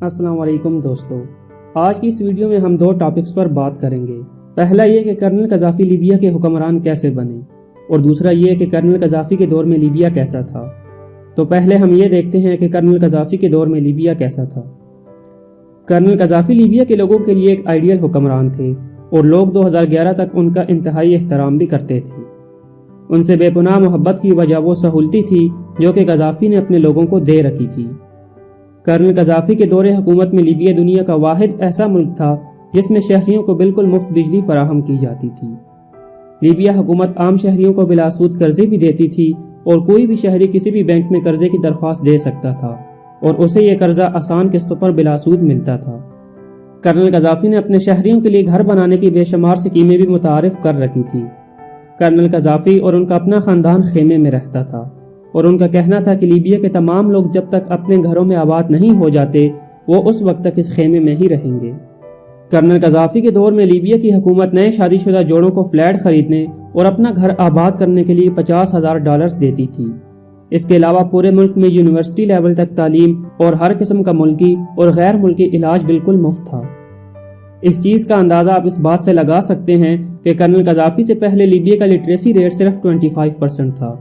السلام علیکم دوستو، آج کی اس ویڈیو میں ہم دو ٹاپکس پر بات کریں گے۔ پہلا یہ کہ کرنل قذافی لیبیا کے حکمران کیسے بنے، اور دوسرا یہ کہ کرنل قذافی کے دور میں لیبیا کیسا تھا۔ تو پہلے ہم یہ دیکھتے ہیں کہ کرنل قذافی کے دور میں لیبیا کیسا تھا۔ کرنل قذافی لیبیا کے لوگوں کے لیے ایک آئیڈیل حکمران تھے اور لوگ 2011 تک ان کا انتہائی احترام بھی کرتے تھے۔ ان سے بے پناہ محبت کی وجہ وہ سہولتی تھی جو کہ قذافی نے اپنے لوگوں کو دے رکھی تھی۔ کرنل قذافی کے دور حکومت میں لیبیا دنیا کا واحد ایسا ملک تھا جس میں شہریوں کو بالکل مفت بجلی فراہم کی جاتی تھی۔ لیبیا حکومت عام شہریوں کو بلا سود قرضے بھی دیتی تھی اور کوئی بھی شہری کسی بھی بینک میں قرضے کی درخواست دے سکتا تھا اور اسے یہ قرضہ آسان قسطوں پر بلا سود ملتا تھا۔ کرنل قذافی نے اپنے شہریوں کے لیے گھر بنانے کی بے شمار سکیمیں بھی متعارف کر رکھی تھی۔ کرنل قذافی اور ان کا اپنا خاندان خیمے میں رہتا تھا اور ان کا کہنا تھا کہ لیبیا کے تمام لوگ جب تک اپنے گھروں میں آباد نہیں ہو جاتے وہ اس وقت تک اس خیمے میں ہی رہیں گے۔ کرنل قذافی کے دور میں لیبیا کی حکومت نئے شادی شدہ جوڑوں کو فلیٹ خریدنے اور اپنا گھر آباد کرنے کے لیے $50,000 دیتی تھی۔ اس کے علاوہ پورے ملک میں یونیورسٹی لیول تک تعلیم اور ہر قسم کا ملکی اور غیر ملکی علاج بالکل مفت تھا۔ اس چیز کا اندازہ آپ اس بات سے لگا سکتے ہیں کہ کرنل قذافی سے پہلے لیبیا کا لٹریسی ریٹ صرف 25% تھا،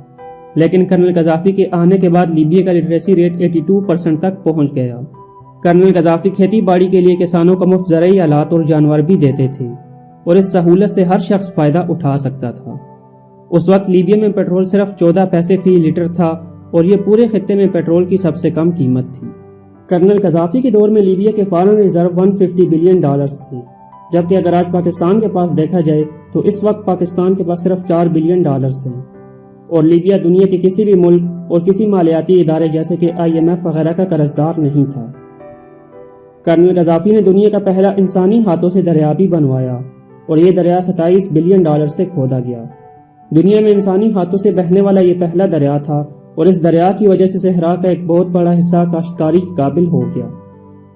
لیکن کرنل قذافی کے آنے کے بعد لیبیا کا لٹریسی ریٹ 82% تک پہنچ گیا۔ کرنل قذافی کھیتی باڑی کے لیے کسانوں کو مفت زرعی آلات اور جانور بھی دیتے تھے اور اس سہولت سے ہر شخص فائدہ اٹھا سکتا تھا۔ اس وقت لیبیا میں پیٹرول صرف 14 پیسے فی لیٹر تھا اور یہ پورے خطے میں پیٹرول کی سب سے کم قیمت تھی۔ کرنل قذافی کے دور میں لیبیا کے فارن ریزرو $150 بلین تھے، جبکہ اگر آج پاکستان کے پاس دیکھا جائے تو اس وقت پاکستان کے پاس صرف $4 بلین ہیں، اور لیبیا دنیا کے کسی بھی ملک اور کسی مالیاتی ادارے جیسے کہ IMF وغیرہ کا قرضدار نہیں تھا۔ کرنل قذافی نے دنیا کا پہلا انسانی ہاتھوں سے دریا بھی بنوایا اور یہ دریا $27 بلین سے کھودا گیا۔ دنیا میں انسانی ہاتھوں سے بہنے والا یہ پہلا دریا تھا اور اس دریا کی وجہ سے صحرا کا ایک بہت بڑا حصہ کاشتکاری کے قابل ہو گیا۔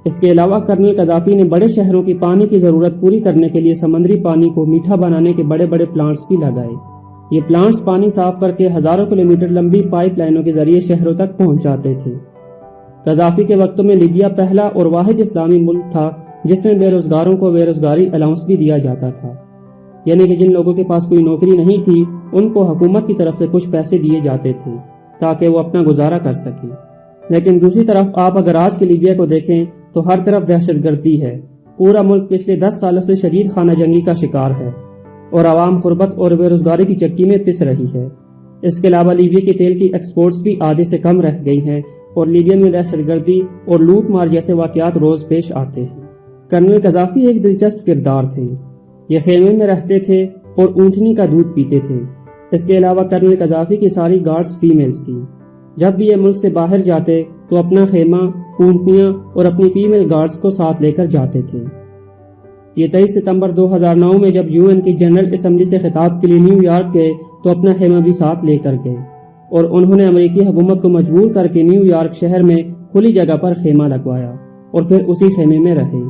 اس کے علاوہ کرنل قذافی نے بڑے شہروں کی پانی کی ضرورت پوری کرنے کے لیے سمندری پانی کو میٹھا بنانے کے بڑے بڑے پلانٹس بھی لگائے۔ یہ پلانٹس پانی صاف کر کے ہزاروں کلومیٹر لمبی پائپ لائنوں کے ذریعے شہروں تک پہنچاتے تھے۔ قذافی کے وقتوں میں لیبیا پہلا اور واحد اسلامی ملک تھا جس میں بے روزگاروں کو بے روزگاری الاؤنس بھی دیا جاتا تھا، یعنی کہ جن لوگوں کے پاس کوئی نوکری نہیں تھی ان کو حکومت کی طرف سے کچھ پیسے دیے جاتے تھے تاکہ وہ اپنا گزارا کر سکیں۔ لیکن دوسری طرف آپ اگر آج کے لیبیا کو دیکھیں تو ہر طرف دہشت گردی ہے۔ پورا ملک پچھلے 10 سالوں سے شدید خانہ جنگی کا شکار ہے اور عوام غربت اور بے روزگاری کی چکی میں پس رہی ہے۔ اس کے علاوہ لیبیا کے تیل کی ایکسپورٹس بھی آدھے سے کم رہ گئی ہیں اور لیبیا میں دہشت گردی اور لوٹ مار جیسے واقعات روز پیش آتے ہیں۔ کرنل قذافی ایک دلچسپ کردار تھے۔ یہ خیمے میں رہتے تھے اور اونٹنی کا دودھ پیتے تھے۔ اس کے علاوہ کرنل قذافی کی ساری گارڈز فیمیلز تھیں۔ جب بھی یہ ملک سے باہر جاتے تو اپنا خیمہ، اونٹنیاں اور اپنی فیمیل گارڈز کو ساتھ لے کر جاتے تھے۔ یہ 23 ستمبر 2009 میں جب UN کی جنرل اسمبلی سے خطاب کے لیے نیو یارک گئے تو اپنا خیمہ بھی ساتھ لے کر گئے اور انہوں نے امریکی حکومت کو مجبور کر کے نیو یارک شہر میں کھلی جگہ پر خیمہ لگوایا اور پھر اسی خیمے میں رہے۔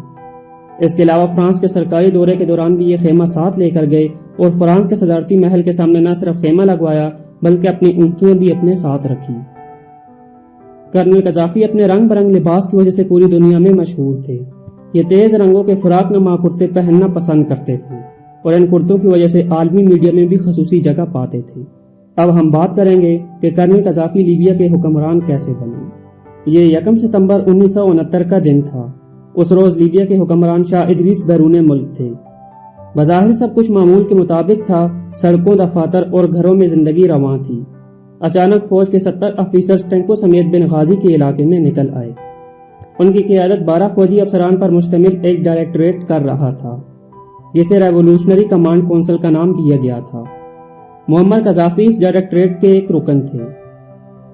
اس کے علاوہ فرانس کے سرکاری دورے کے دوران بھی یہ خیمہ ساتھ لے کر گئے اور فرانس کے صدارتی محل کے سامنے نہ صرف خیمہ لگوایا بلکہ اپنی اونٹنیاں بھی اپنے ساتھ رکھی۔ کرنل قذافی اپنے رنگ برنگ لباس کی وجہ سے پوری دنیا میں مشہور تھے۔ یہ تیز رنگوں کے فراق نما کرتے پہننا پسند کرتے تھے اور ان کرتوں کی وجہ سے عالمی میڈیا میں بھی خصوصی جگہ پاتے تھے۔ اب ہم بات کریں گے کہ کرنل قذافی لیبیا کے حکمران کیسے بنے۔ یہ 1 ستمبر 1969 کا دن تھا۔ اس روز لیبیا کے حکمران شاہ ادریس بیرون ملک تھے۔ بظاہر سب کچھ معمول کے مطابق تھا، سڑکوں، دفاتر اور گھروں میں زندگی رواں تھی۔ اچانک فوج کے 70 افیسرز ٹینکوں سمیت بنغازی کے علاقے میں نکل آئے۔ ان کی قیادت 12 فوجی افسران پر مشتمل ایک ڈائریکٹوریٹ کر رہا تھا جسے ریولوشنری کمانڈ کونسل کا نام دیا گیا تھا۔ معمر قذافی اس ڈائریکٹوریٹ کے ایک رکن تھے۔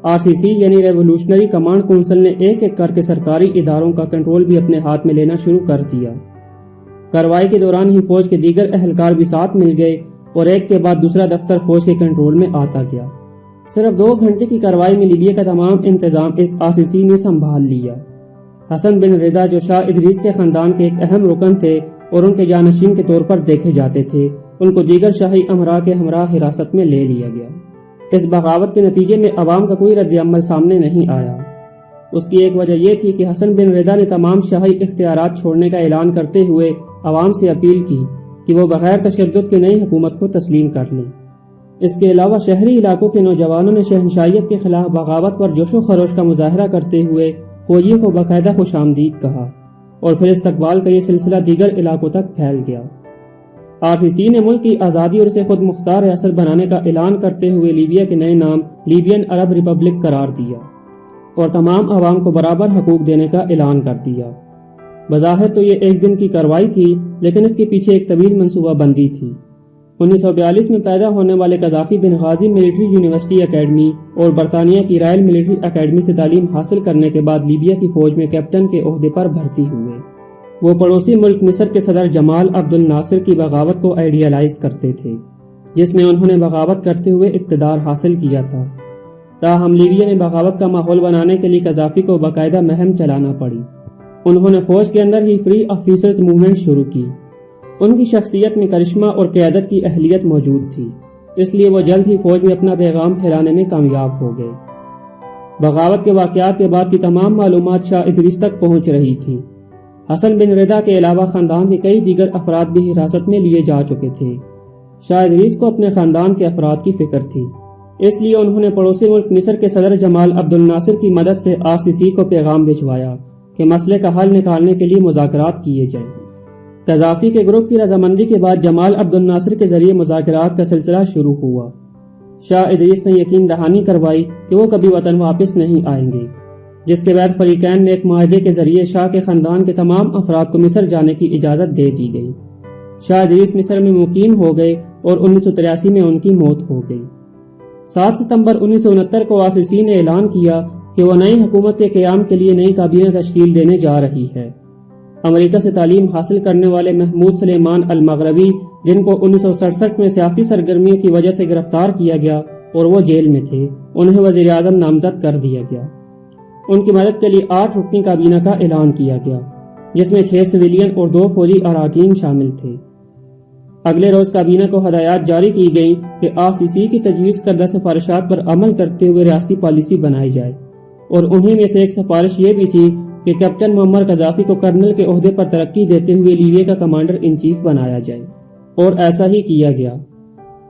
RCC یعنی ریولوشنری کمانڈ کونسل نے ایک ایک کر کے سرکاری اداروں کا کنٹرول بھی اپنے ہاتھ میں لینا شروع کر دیا۔ کارروائی کے دوران ہی فوج کے دیگر اہلکار بھی ساتھ مل گئے اور ایک کے بعد دوسرا دفتر فوج کے کنٹرول میں آتا گیا۔ صرف 2 گھنٹے کی کارروائی میں لیبیا کا تمام انتظام اس RCC نے سنبھال لیا۔ حسن بن رضا جو شاہ ادریس کے خاندان کے ایک اہم رکن تھے اور ان کے جانشین کے طور پر دیکھے جاتے تھے، ان کو دیگر شاہی امراء کے ہمراہ حراست میں لے لیا گیا۔ اس بغاوت کے نتیجے میں عوام کا کوئی رد عمل سامنے نہیں آیا۔ اس کی ایک وجہ یہ تھی کہ حسن بن رضا نے تمام شاہی اختیارات چھوڑنے کا اعلان کرتے ہوئے عوام سے اپیل کی کہ وہ بغیر تشدد کی نئی حکومت کو تسلیم کر لیں۔ اس کے علاوہ شہری علاقوں کے نوجوانوں نے شہنشاہیت کے خلاف بغاوت پر جوش و خروش کا مظاہرہ کرتے ہوئے فوجیوں کو باقاعدہ خوش آمدید کہا، اور پھر استقبال کا یہ سلسلہ دیگر علاقوں تک پھیل گیا۔ RCC نے ملک کی آزادی اور اسے خود مختار ریاست بنانے کا اعلان کرتے ہوئے لیبیا کے نئے نام لیبین عرب ریپبلک قرار دیا اور تمام عوام کو برابر حقوق دینے کا اعلان کر دیا۔ بظاہر تو یہ ایک دن کی کارروائی تھی، لیکن اس کے پیچھے ایک طویل منصوبہ بندی تھی۔ 1942 میں پیدا ہونے والے قذافی بنغازی ملٹری یونیورسٹی اکیڈمی اور برطانیہ کی رائل ملٹری اکیڈمی سے تعلیم حاصل کرنے کے بعد لیبیا کی فوج میں کیپٹن کے عہدے پر بھرتی ہوئے۔ وہ پڑوسی ملک مصر کے صدر جمال عبد الناصر کی بغاوت کو آئیڈیالائز کرتے تھے، جس میں انہوں نے بغاوت کرتے ہوئے اقتدار حاصل کیا تھا۔ تاہم لیبیا میں بغاوت کا ماحول بنانے کے لیے قذافی کو باقاعدہ مہم چلانا پڑی۔ انہوں نے فوج کے اندر ہی فری آفیسرز موومنٹ شروع کی۔ ان کی شخصیت میں کرشمہ اور قیادت کی اہلیت موجود تھی، اس لیے وہ جلد ہی فوج میں اپنا پیغام پھیلانے میں کامیاب ہو گئے۔ بغاوت کے واقعات کے بعد کی تمام معلومات شاہ ادریس تک پہنچ رہی تھی۔ حسن بن رضا کے علاوہ خاندان کے کئی دیگر افراد بھی حراست میں لیے جا چکے تھے۔ شاہ ادریس کو اپنے خاندان کے افراد کی فکر تھی، اس لیے انہوں نے پڑوسی ملک مصر کے صدر جمال عبد الناصر کی مدد سے RCC کو پیغام بھجوایا کہ مسئلے کا حل نکالنے کے لیے مذاکرات کیے جائیں۔ قذافی کے گروپ کی رضامندی کے بعد جمال عبد الناصر کے ذریعے مذاکرات کا سلسلہ شروع ہوا۔ شاہ ادریس نے یقین دہانی کروائی کہ وہ کبھی وطن واپس نہیں آئیں گے، جس کے بعد فریقین میں ایک معاہدے کے ذریعے شاہ کے خاندان کے تمام افراد کو مصر جانے کی اجازت دے دی گئی۔ شاہ ادریس مصر میں مقیم ہو گئے اور 1983 میں ان کی موت ہو گئی۔ 7 ستمبر 1969 کو RCC نے اعلان کیا کہ وہ نئی حکومت کے قیام کے لیے نئی کابینہ تشکیل دینے جا رہی ہے۔ امریکہ سے تعلیم حاصل کرنے والے محمود سلیمان المغربی، جن کو 1967 میں سیاسی سرگرمیوں کی وجہ سے گرفتار کیا گیا اور وہ جیل میں تھے، انہیں وزیر اعظم نامزد کر دیا گیا۔ ان کی مدد کے لیے 8 رکنی کابینہ کا اعلان کیا گیا، جس میں 6 سویلین اور 2 فوجی اراکین شامل تھے۔ اگلے روز کابینہ کو ہدایات جاری کی گئیں کہ RCC کی تجویز کردہ سفارشات پر عمل کرتے ہوئے ریاستی پالیسی بنائی جائے، اور انہی میں سے ایک سفارش یہ بھی تھی کہ کیپٹن معمر قذافی کو کرنل کے عہدے پر ترقی دیتے ہوئے لیبیا کا کمانڈر ان چیف بنایا جائے، اور ایسا ہی کیا گیا۔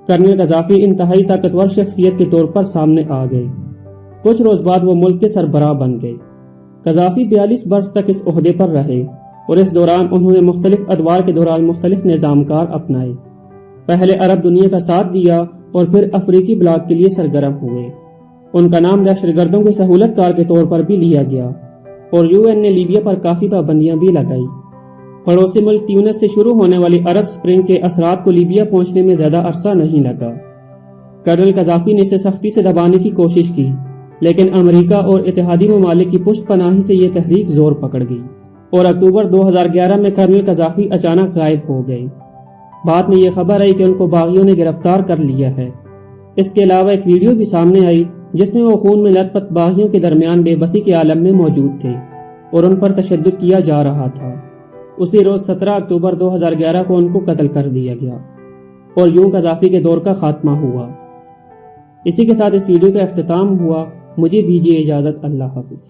کرنل قذافی انتہائی طاقتور شخصیت کے طور پر سامنے آ گئے۔ کچھ روز بعد وہ ملک کے سربراہ بن گئے۔ قذافی 42 برس تک اس عہدے پر رہے، اور اس دوران انہوں نے مختلف ادوار کے دوران مختلف نظام کار اپنائے۔ پہلے عرب دنیا کا ساتھ دیا اور پھر افریقی بلاک کے لیے سرگرم ہوئے۔ ان کا نام دہشت گردوں کے سہولت کار کے طور پر بھی لیا گیا، اور UN نے لیبیا پر کافی پابندیاں بھی لگائی۔ پڑوسی ملک تیونس سے شروع ہونے والی عرب سپرنگ کے اثرات کو لیبیا پہنچنے میں زیادہ عرصہ نہیں لگا۔ کرنل قذافی نے اسے سختی سے دبانے کی کوشش کی، لیکن امریکہ اور اتحادی ممالک کی پشت پناہی سے یہ تحریک زور پکڑ گئی، اور اکتوبر 2011 میں کرنل قذافی اچانک غائب ہو گئے۔ بعد میں یہ خبر آئی کہ ان کو باغیوں نے گرفتار کر لیا ہے۔ اس کے علاوہ ایک ویڈیو بھی سامنے آئی جس میں وہ خون میں لت پت باغیوں کے درمیان بے بسی کے عالم میں موجود تھے اور ان پر تشدد کیا جا رہا تھا۔ اسی روز 17 اکتوبر 2011 کو ان کو قتل کر دیا گیا، اور یوں قذافی کے دور کا خاتمہ ہوا۔ اسی کے ساتھ اس ویڈیو کا اختتام ہوا۔ مجھے دیجیے اجازت۔ اللہ حافظ۔